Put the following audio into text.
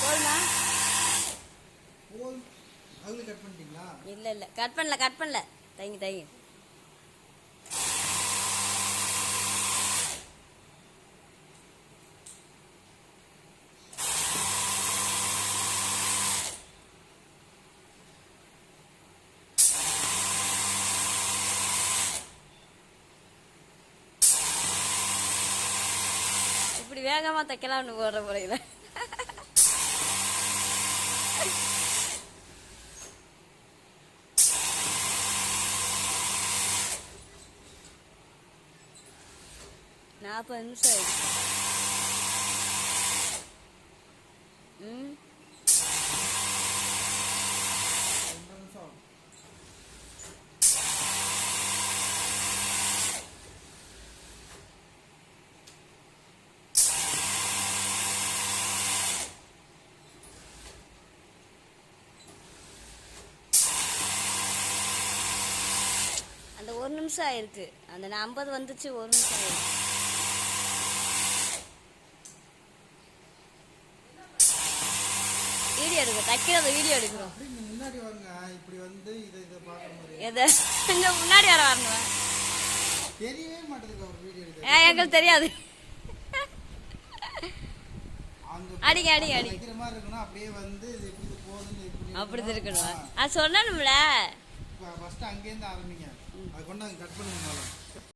போதுமா? கட் பண்ணிட்டீங்களா? இல்ல கட் பண்ணல தைங்க. இப்படி வேகமா தைக்கலாம்னு போடுற முறையில $40 நிமிஷம் ஆயிடுச்சு. அந்த 1 நிமிஷம் ஆயிருக்கு. அந்த 50 வந்துச்சு, 1 நிமிஷம் ஆயிருக்கு. வீடியோ எடுக்க தைக்கிறத வீடியோ எடுக்கிறோம். முன்னாடி வாங்க, இப்படி வந்து இத பாக்குற மாதிரி. எதை இங்க முன்னாடி வர வரணும். தெரியவே மாட்டேங்குது அவர் வீடியோ எடுக்க. எங்களுக்கு தெரியாது. அடிங்க வைக்கிற மாதிரி இருக்கணும். அப்படியே வந்து இது இப்படி போகுதுன்னு அப்படி இருக்கணும். அது சொன்னணும்ல. ஃபர்ஸ்ட் அங்கே இருந்து ஆரம்பிங்க. அது கொண்டாங்க கட் பண்ணுங்க.